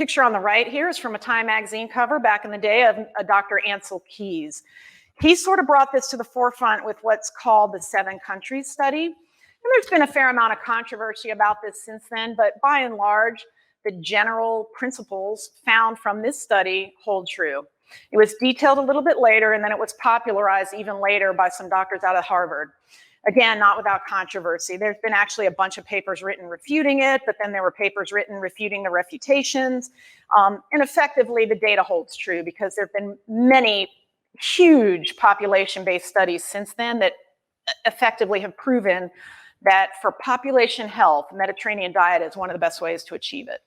picture on the right here is from a Time magazine cover back in the day of Dr. Ancel Keys. He sort of brought this to the forefront with what's called the 7 countries study. And there's been a fair amount of controversy about this since then, but by and large, the general principles found from this study hold true. It was detailed a little bit later, and then it was popularized even later by some doctors out of Harvard. Again, not without controversy. There's been actually a bunch of papers written refuting it, but then there were papers written refuting the refutations. And effectively, the data holds true because there have been many huge population-based studies since then that effectively have proven that for population health, Mediterranean diet is one of the best ways to achieve it.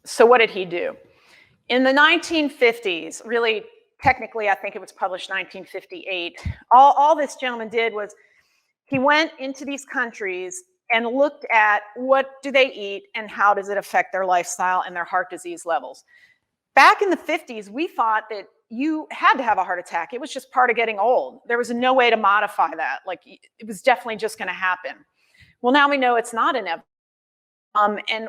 So what did he do? In the 1950s, really, technically, I think it was published 1958, all this gentleman did was he went into these countries and looked at what do they eat and how does it affect their lifestyle and their heart disease levels. Back in the 50s, we thought that you had to have a heart attack. It was just part of getting old. There was no way to modify that. Like, it was definitely just going to happen. Well, now we know it's not inevitable. And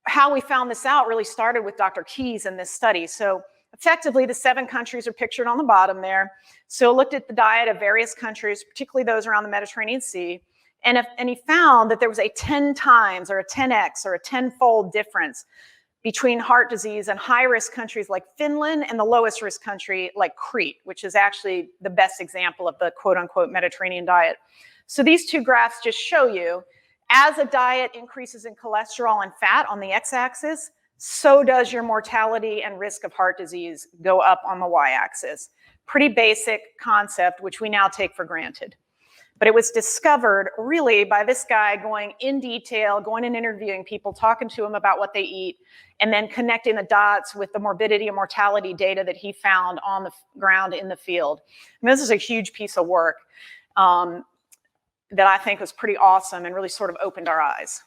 how we found this out really started with Dr. Keys in this study. So effectively, the 7 countries are pictured on the bottom there. So looked at the diet of various countries, particularly those around the Mediterranean Sea, and he found that there was a 10 times or a 10x or a 10-fold difference between heart disease and high-risk countries like Finland and the lowest-risk country like Crete, which is actually the best example of the quote-unquote Mediterranean diet. So these 2 graphs just show you, as a diet increases in cholesterol and fat on the x-axis, so does your mortality and risk of heart disease go up on the y-axis. Pretty basic concept, which we now take for granted. But it was discovered really by this guy going in detail, going and interviewing people, talking to them about what they eat, and then connecting the dots with the morbidity and mortality data that he found on the ground in the field. And this is a huge piece of work that I think was pretty awesome and really sort of opened our eyes.